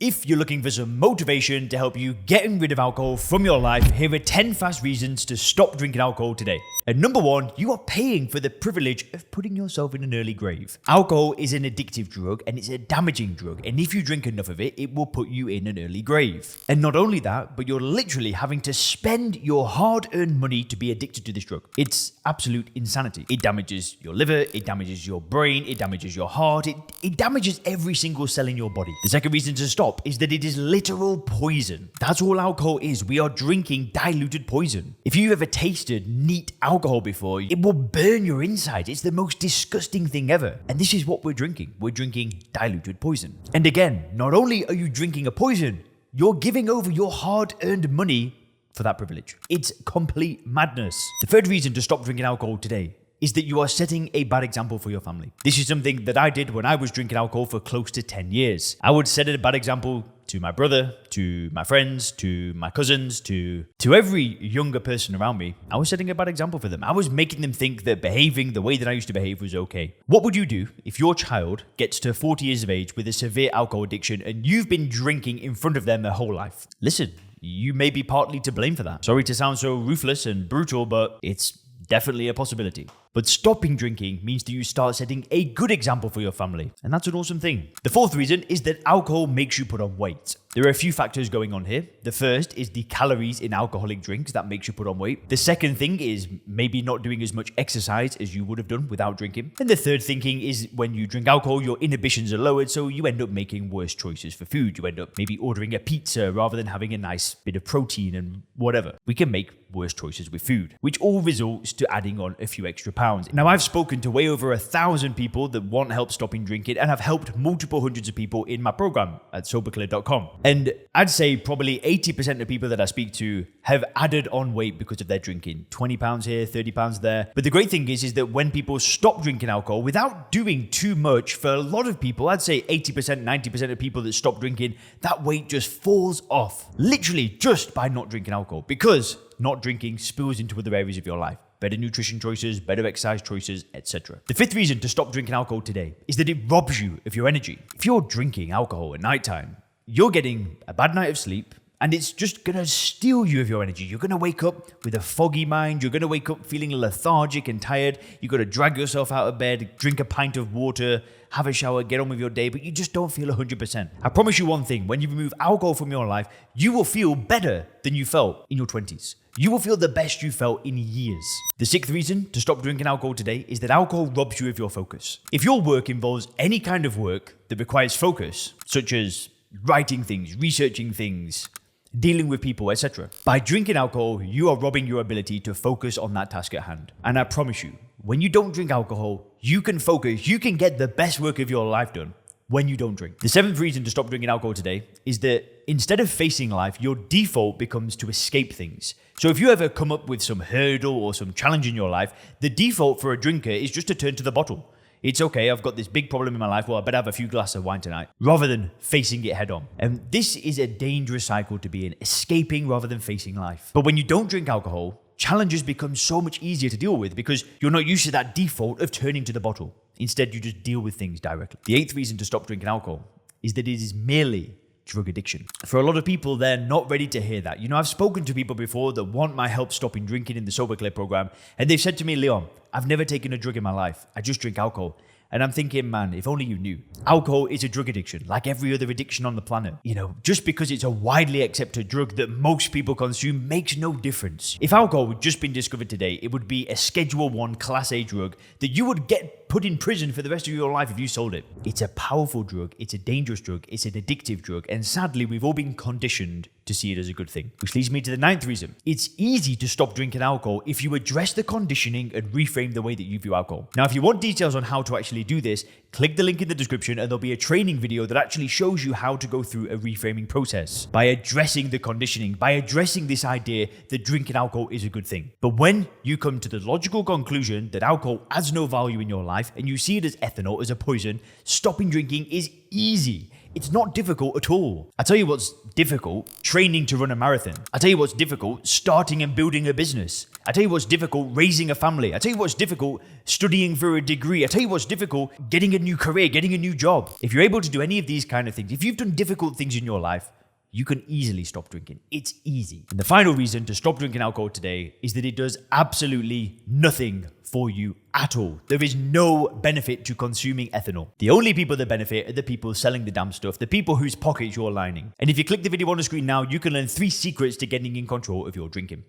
If you're looking for some motivation to help you getting rid of alcohol from your life, here are 10 fast reasons to stop drinking alcohol today. And number one, you are paying for the privilege of putting yourself in an early grave. Alcohol is an addictive drug and it's a damaging drug. And if you drink enough of it, it will put you in an early grave. And not only that, but you're literally having to spend your hard-earned money to be addicted to this drug. It's absolute insanity. It damages your liver, it damages your brain, it damages your heart, it damages every single cell in your body. The second reason to stop is that it is literal poison. That's all alcohol is. We are drinking diluted poison. If you've ever tasted neat alcohol before, it will burn your insides. It's the most disgusting thing ever. And this is what we're drinking. We're drinking diluted poison. And again, not only are you drinking a poison, you're giving over your hard-earned money for that privilege. It's complete madness. The third reason to stop drinking alcohol today is that you are setting a bad example for your family. This is something that I did when I was drinking alcohol for close to 10 years. I would set a bad example to my brother, to my friends, to my cousins, to every younger person around me. I was setting a bad example for them. I was making them think that behaving the way that I used to behave was okay. What would you do if your child gets to 40 years of age with a severe alcohol addiction and you've been drinking in front of them their whole life? Listen, you may be partly to blame for that. Sorry to sound so ruthless and brutal, but it's definitely a possibility. But stopping drinking means that you start setting a good example for your family. And that's an awesome thing. The fourth reason is that alcohol makes you put on weight. There are a few factors going on here. The first is the calories in alcoholic drinks that makes you put on weight. The second thing is maybe not doing as much exercise as you would have done without drinking. And the third thinking is when you drink alcohol, your inhibitions are lowered, so you end up making worse choices for food. You end up maybe ordering a pizza rather than having a nice bit of protein and whatever. We can make worse choices with food, which all results to adding on a few extra pounds. Now, I've spoken to way over 1,000 people that want help stopping drinking and have helped multiple hundreds of people in my program at soberclear.com. And I'd say probably 80% of people that I speak to have added on weight because of their drinking. 20 pounds here, 30 pounds there. But the great thing is that when people stop drinking alcohol without doing too much, for a lot of people, I'd say 80%, 90% of people that stop drinking, that weight just falls off. Literally just by not drinking alcohol, because not drinking spills into other areas of your life. Better nutrition choices, better exercise choices, etc. The fifth reason to stop drinking alcohol today is that it robs you of your energy. If you're drinking alcohol at nighttime, you're getting a bad night of sleep, and it's just going to steal you of your energy. You're going to wake up with a foggy mind. You're going to wake up feeling lethargic and tired. You've got to drag yourself out of bed, drink a pint of water, have a shower, get on with your day, but you just don't feel 100%. I promise you one thing, when you remove alcohol from your life, you will feel better than you felt in your 20s. You will feel the best you felt in years. The sixth reason to stop drinking alcohol today is that alcohol robs you of your focus. If your work involves any kind of work that requires focus, such as writing things, researching things, dealing with people, etc. By drinking alcohol, you are robbing your ability to focus on that task at hand. And I promise you, when you don't drink alcohol, you can focus, you can get the best work of your life done when you don't drink. The seventh reason to stop drinking alcohol today is that instead of facing life, your default becomes to escape things. So if you ever come up with some hurdle or some challenge in your life, the default for a drinker is just to turn to the bottle. It's okay, I've got this big problem in my life, well, I better have a few glasses of wine tonight, rather than facing it head on. And this is a dangerous cycle to be in, escaping rather than facing life. But when you don't drink alcohol, challenges become so much easier to deal with because you're not used to that default of turning to the bottle. Instead, you just deal with things directly. The eighth reason to stop drinking alcohol is that it is merely drug addiction. For a lot of people, they're not ready to hear that. You know, I've spoken to people before that want my help stopping drinking in the Sober Clear program, and they've said to me, Leon, I've never taken a drug in my life. I just drink alcohol. And I'm thinking, man, if only you knew. Alcohol is a drug addiction, like every other addiction on the planet. You know, just because it's a widely accepted drug that most people consume makes no difference. If alcohol had just been discovered today, it would be a Schedule 1 Class A drug that you would get put in prison for the rest of your life if you sold it. It's a powerful drug, it's a dangerous drug, it's an addictive drug, and sadly, we've all been conditioned to see it as a good thing. Which leads me to the ninth reason. It's easy to stop drinking alcohol if you address the conditioning and reframe the way that you view alcohol. Now, if you want details on how to actually do this, click the link in the description and there'll be a training video that actually shows you how to go through a reframing process by addressing the conditioning, by addressing this idea that drinking alcohol is a good thing. But when you come to the logical conclusion that alcohol adds no value in your life and you see it as ethanol, as a poison, stopping drinking is easy. It's not difficult at all. I tell you what's difficult, training to run a marathon. I tell you what's difficult, starting and building a business. I tell you what's difficult, raising a family. I tell you what's difficult, studying for a degree. I tell you what's difficult, getting a new career, getting a new job. If you're able to do any of these kind of things, if you've done difficult things in your life, you can easily stop drinking. It's easy. And the final reason to stop drinking alcohol today is that it does absolutely nothing for you at all. There is no benefit to consuming ethanol. The only people that benefit are the people selling the damn stuff, the people whose pockets you're lining. And if you click the video on the screen now, you can learn 3 secrets to getting in control of your drinking.